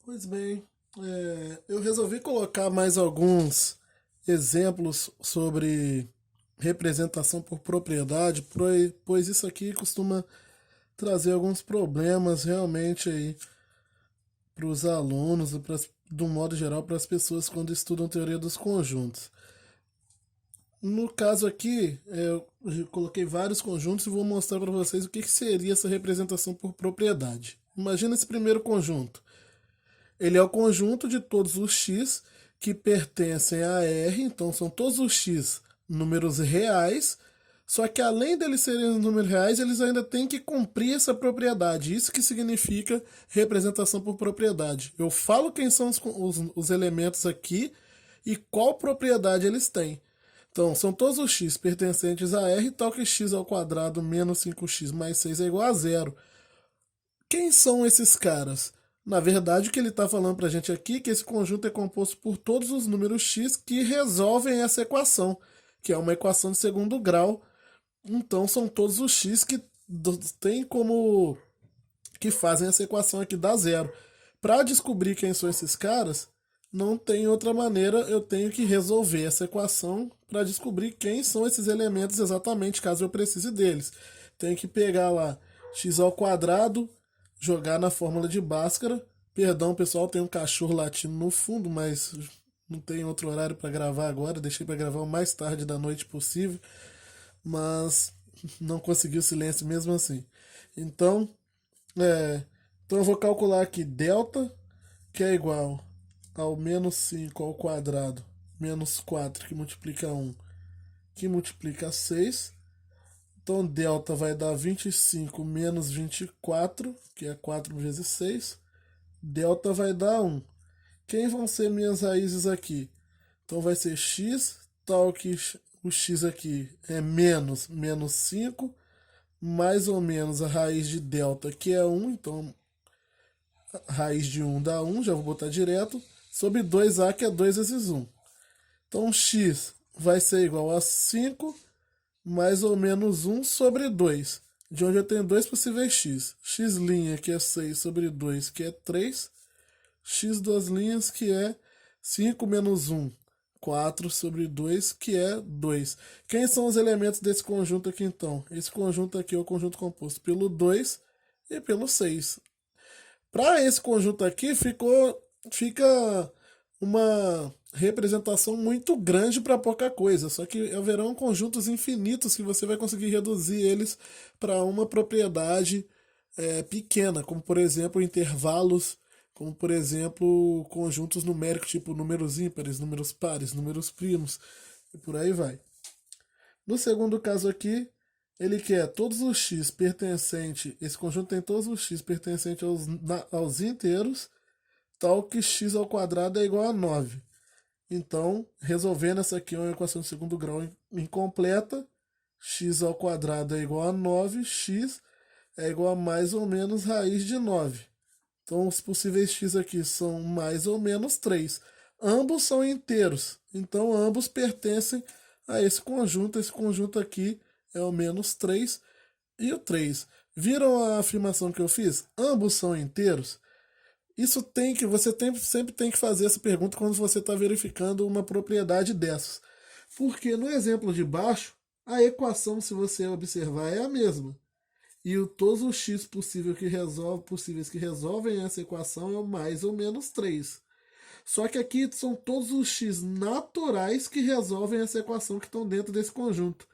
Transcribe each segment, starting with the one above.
Pois bem, eu resolvi colocar mais alguns exemplos sobre representação por propriedade, pois isso aqui costuma trazer alguns problemas realmente aí para os alunos, e do modo geral para as pessoas quando estudam teoria dos conjuntos. No caso aqui, eu coloquei vários conjuntos e vou mostrar para vocês o que seria essa representação por propriedade. Imagina esse primeiro conjunto. Ele é o conjunto de todos os x que pertencem a R, então são todos os x números reais, só que além deles serem números reais, eles ainda têm que cumprir essa propriedade. Isso que significa representação por propriedade. Eu falo quem são os elementos aqui e qual propriedade eles têm. Então, são todos os x pertencentes a R, tal que x ao quadrado menos 5x mais 6 é igual a zero. Quem são esses caras? Na verdade, o que ele está falando para a gente aqui é que esse conjunto é composto por todos os números x que resolvem essa equação, que é uma equação de segundo grau. Então, são todos os x que tem como que fazem essa equação aqui dar zero. Para descobrir quem são esses caras, não tem outra maneira, eu tenho que resolver essa equação para descobrir quem são esses elementos exatamente, caso eu precise deles. Tenho que pegar lá x ao quadrado, jogar na fórmula de Bhaskara. Perdão, pessoal, tem um cachorro latindo no fundo, mas não tem outro horário para gravar agora. Deixei para gravar o mais tarde da noite possível, mas não consegui o silêncio mesmo assim. Então, é, então eu vou calcular aqui delta, que é igual ao menos 5 ao quadrado, menos 4 que multiplica um, que multiplica 6. Então delta vai dar 25 menos 24, que é 4 vezes 6. Delta vai dar um. Quem vão ser minhas raízes aqui? Então vai ser x, tal que o x aqui é menos 5, mais ou menos a raiz de delta, que é um. Então a raiz de um dá um, já vou botar direto, sobre 2a, que é 2 vezes um. Então x vai ser igual a 5 mais ou menos um sobre 2, de onde eu tenho dois possíveis x. X', que é 6 sobre 2, que é 3. X duas linhas, que é 5 menos um, 4 sobre 2, que é 2. Quem são os elementos desse conjunto aqui, então? Esse conjunto aqui é o conjunto composto pelo 2 e pelo 6. Para esse conjunto aqui, fica uma representação muito grande para pouca coisa. Só que haverão conjuntos infinitos que você vai conseguir reduzir eles para uma propriedade pequena, como por exemplo intervalos, como por exemplo conjuntos numéricos, tipo números ímpares, números pares, números primos, e por aí vai. No segundo caso aqui, ele quer todos os x pertencentes, esse conjunto tem todos os x pertencentes aos inteiros, tal que x ao quadrado é igual a 9. Então, resolvendo essa aqui é uma equação de segundo grau incompleta, x ao quadrado é igual a 9, x é igual a mais ou menos raiz de 9. Então, os possíveis x aqui são mais ou menos 3. Ambos são inteiros, então ambos pertencem a esse conjunto. Esse conjunto aqui é o menos 3 e o 3. Viram a afirmação que eu fiz? Ambos são inteiros? Isso tem que você sempre tem que fazer essa pergunta quando você está verificando uma propriedade dessas. Porque no exemplo de baixo, a equação, se você observar, é a mesma. E todos os x possíveis que resolvem essa equação é o mais ou menos 3. Só que aqui são todos os x naturais que resolvem essa equação que estão dentro desse conjunto.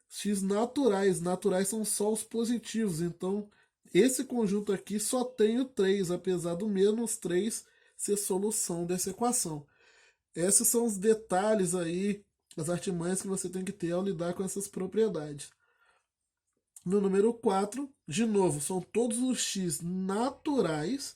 X naturais, naturais são só os positivos, então esse conjunto aqui só tem o 3, apesar do menos 3 ser solução dessa equação. Esses são os detalhes aí, as artimanhas que você tem que ter ao lidar com essas propriedades. No número 4, de novo, são todos os x naturais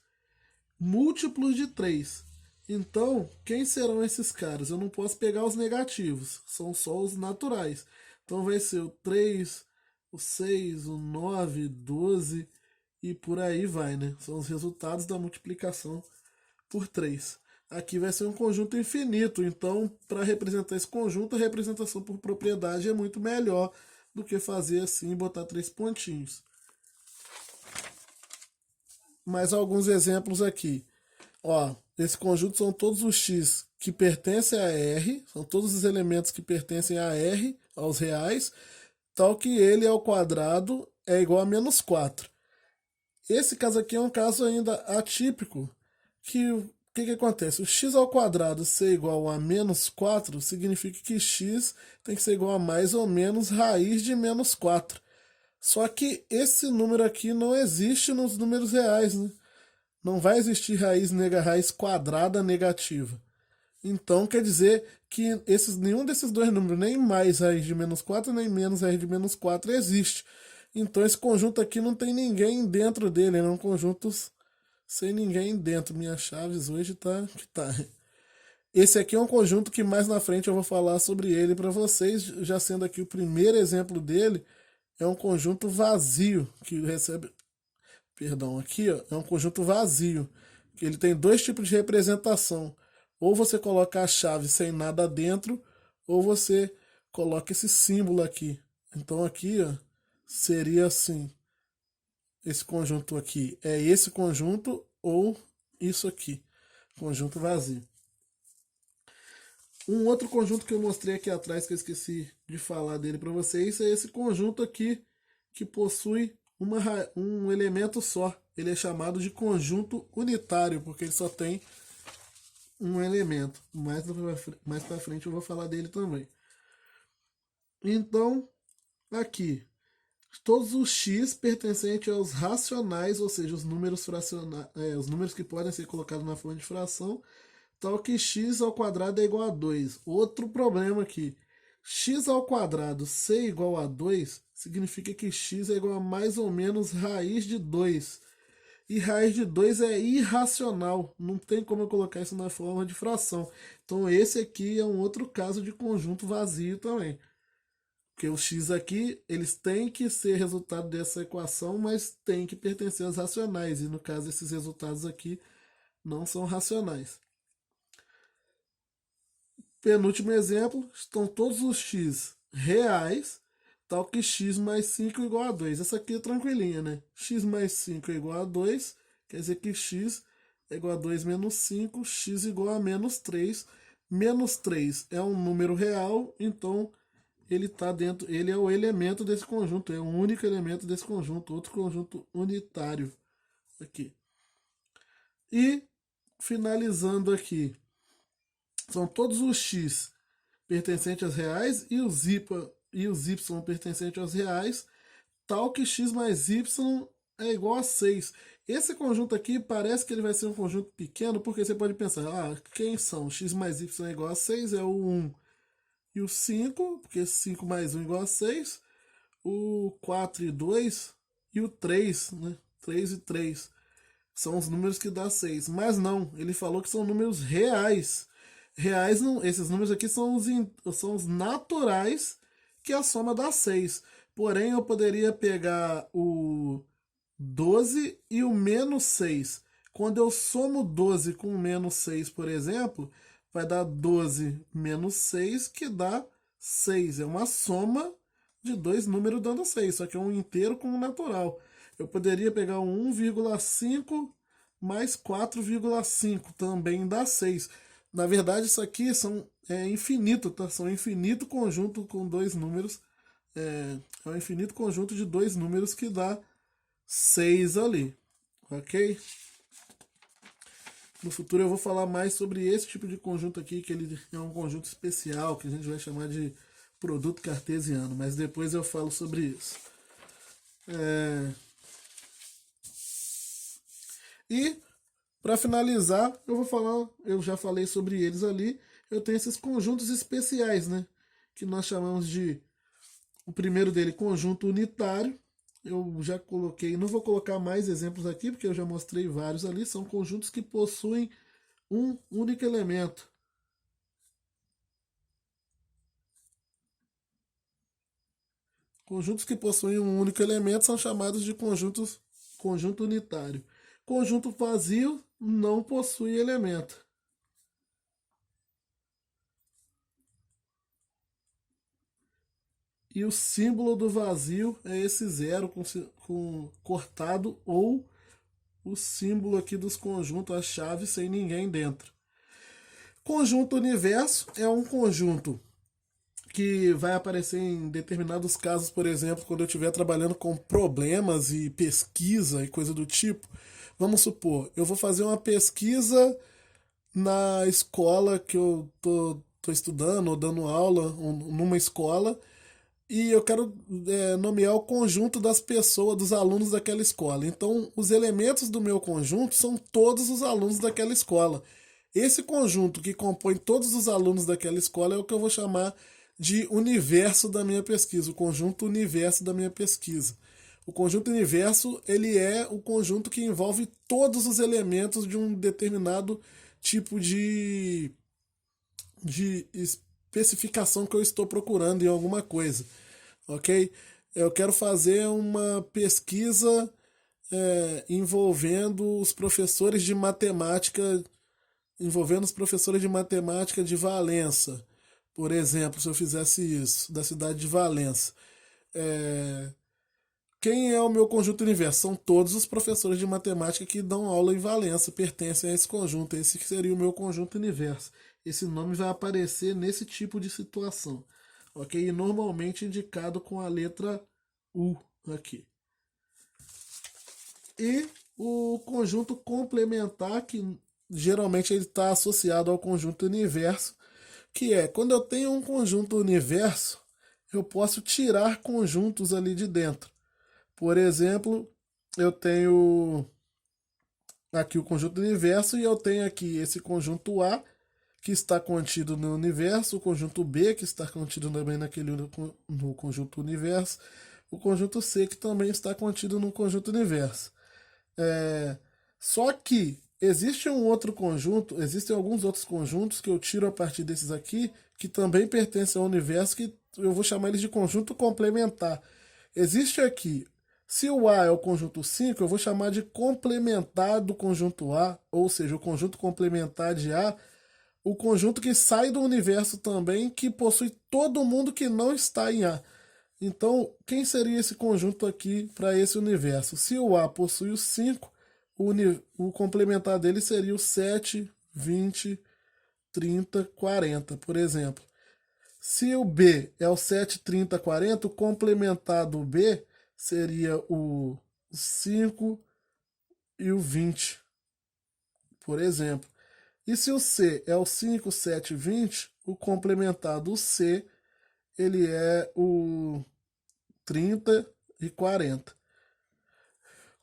múltiplos de 3. Então, quem serão esses caras? Eu não posso pegar os negativos, são só os naturais. Então vai ser o 3, o 6, o 9, 12 e por aí vai, né? São os resultados da multiplicação por 3. Aqui vai ser um conjunto infinito, então para representar esse conjunto, a representação por propriedade é muito melhor do que fazer assim e botar 3 pontinhos. Mais alguns exemplos aqui. Ó, esse conjunto são todos os x que pertencem a R, são todos os elementos que pertencem a R, aos reais, tal que ele ao quadrado é igual a menos 4. Esse caso aqui é um caso ainda atípico, que o que acontece? O x ao quadrado ser igual a menos 4 significa que x tem que ser igual a mais ou menos raiz de menos 4. Só que esse número aqui não existe nos números reais, né? Não vai existir raiz quadrada negativa. Então quer dizer que nenhum desses dois números, nem mais raiz de menos 4, nem menos raiz de menos 4, existe. Então esse conjunto aqui não tem ninguém dentro dele, é um conjunto sem ninguém dentro. Minhas chaves hoje tá que tá. Esse aqui é um conjunto que mais na frente eu vou falar sobre ele para vocês, já sendo aqui o primeiro exemplo dele, é um conjunto vazio, que recebe, perdão, aqui ó, é um conjunto vazio, que ele tem dois tipos de representação. Ou você coloca a chave sem nada dentro, ou você coloca esse símbolo aqui. Então aqui ó, seria assim, esse conjunto aqui é esse conjunto ou isso aqui, conjunto vazio. Um outro conjunto que eu mostrei aqui atrás, que eu esqueci de falar dele para vocês, é esse conjunto aqui, que possui um elemento só. Ele é chamado de conjunto unitário, porque ele só tem um elemento. Mais para frente eu vou falar dele também. Então, aqui, todos os x pertencentes aos racionais, ou seja, os números fracionais, os números que podem ser colocados na forma de fração, tal que x ao quadrado é igual a 2. Outro problema aqui, x ao quadrado ser igual a 2 significa que x é igual a mais ou menos raiz de 2. E raiz de 2 é irracional, não tem como eu colocar isso na forma de fração. Então esse aqui é um outro caso de conjunto vazio também. Porque os x aqui, eles têm que ser resultado dessa equação, mas tem que pertencer aos racionais. E no caso, esses resultados aqui não são racionais. Penúltimo exemplo, estão todos os x reais, tal que x mais 5 é igual a 2. Essa aqui é tranquilinha, né? X mais 5 é igual a 2, quer dizer que x é igual a 2 menos 5, x igual a menos 3. Menos 3 é um número real, então ele tá dentro, ele é o elemento desse conjunto, é o único elemento desse conjunto, outro conjunto unitário aqui. E finalizando aqui, são todos os x pertencentes aos reais e os y pertencentes aos reais, tal que x mais y é igual a 6. Esse conjunto aqui parece que ele vai ser um conjunto pequeno, porque você pode pensar, quem são? X mais y é igual a 6, é o 1 e o 5, porque 5 mais 1 é igual a 6, o 4 e 2 e o 3, né? 3 e 3 são os números que dá 6. Mas não, ele falou que são números reais. Reais não, esses números aqui são os naturais, que a soma dá 6. Porém, eu poderia pegar o 12 e o menos 6. Quando eu somo 12 com menos 6, por exemplo, vai dar 12 menos 6, que dá 6. É uma soma de dois números dando 6, só que é um inteiro com um natural. Eu poderia pegar o 1,5 mais 4,5, também dá 6. Na verdade, isso aqui é infinito, tá? São infinito conjunto com dois números. É um infinito conjunto de dois números que dá 6 ali, ok? No futuro eu vou falar mais sobre esse tipo de conjunto aqui, que ele é um conjunto especial, que a gente vai chamar de produto cartesiano, mas depois eu falo sobre isso. E, para finalizar, eu já falei sobre eles ali, eu tenho esses conjuntos especiais, né? Que nós chamamos de, o primeiro dele, conjunto unitário. Eu já coloquei, não vou colocar mais exemplos aqui, porque eu já mostrei vários ali. São conjuntos que possuem um único elemento. Conjuntos que possuem um único elemento são chamados de conjunto unitário. Conjunto vazio não possui elemento. E o símbolo do vazio é esse zero com cortado ou o símbolo aqui dos conjuntos, a chave sem ninguém dentro. Conjunto universo é um conjunto que vai aparecer em determinados casos, por exemplo, quando eu estiver trabalhando com problemas e pesquisa e coisa do tipo. Vamos supor, eu vou fazer uma pesquisa na escola que eu tô estudando ou dando aula numa escola e eu quero nomear o conjunto das pessoas, dos alunos daquela escola. Então, os elementos do meu conjunto são todos os alunos daquela escola. Esse conjunto que compõe todos os alunos daquela escola é o que eu vou chamar de universo da minha pesquisa, o conjunto universo da minha pesquisa. O conjunto universo, ele é o conjunto que envolve todos os elementos de um determinado tipo de especificação que eu estou procurando em alguma coisa, ok? Eu quero fazer uma pesquisa envolvendo os professores de matemática, de Valença, por exemplo, se eu fizesse isso, da cidade de Valença. É, Quem é o meu conjunto universo? São todos os professores de matemática que dão aula em Valença, pertencem a esse conjunto. Esse que seria o meu conjunto universo. Esse nome vai aparecer nesse tipo de situação, ok? E normalmente indicado com a letra U aqui. E o conjunto complementar, que geralmente ele está associado ao conjunto universo, que é quando eu tenho um conjunto universo, eu posso tirar conjuntos ali de dentro. Por exemplo, eu tenho aqui o conjunto universo e eu tenho aqui esse conjunto A, que está contido no universo, o conjunto B, que está contido também no conjunto universo, o conjunto C, que também está contido no conjunto universo. Só que existe um outro conjunto, existem alguns outros conjuntos que eu tiro a partir desses aqui, que também pertencem ao universo, que eu vou chamar eles de conjunto complementar. Existe aqui, se o A é o conjunto 5, eu vou chamar de complementar do conjunto A, ou seja, o conjunto complementar de A, o conjunto que sai do universo também, que possui todo mundo que não está em A. Então, quem seria esse conjunto aqui para esse universo? Se o A possui o 5, o complementar dele seria o 7, 20, 30, 40, por exemplo. Se o B é o 7, 30, 40, o complementar do B seria o 5 e o 20, por exemplo. E se o C é o 5, 7, 20, o complementar do C ele é o 30 e 40.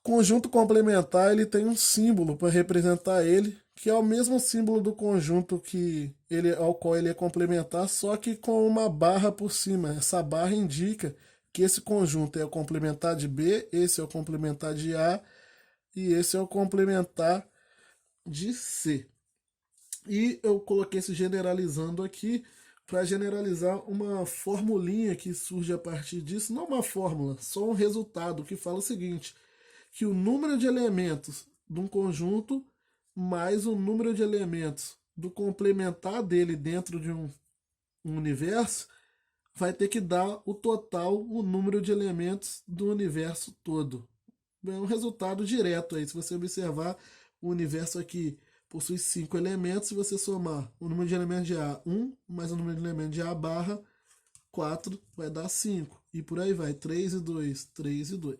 Conjunto complementar ele tem um símbolo para representar ele, que é o mesmo símbolo do conjunto ao qual ele é complementar, só que com uma barra por cima. Essa barra indica que esse conjunto é o complementar de B, esse é o complementar de A e esse é o complementar de C. E eu coloquei esse generalizando aqui para generalizar uma formulinha que surge a partir disso, não uma fórmula, só um resultado que fala o seguinte, que o número de elementos de um conjunto mais o número de elementos do complementar dele dentro de um universo vai ter que dar o total, o número de elementos do universo todo. É um resultado direto aí. Se você observar, o universo aqui possui 5 elementos. Se você somar o número de elementos de A, 1, mais o número de elementos de A barra, 4, vai dar 5. E por aí vai, 3 e 2, 3 e 2.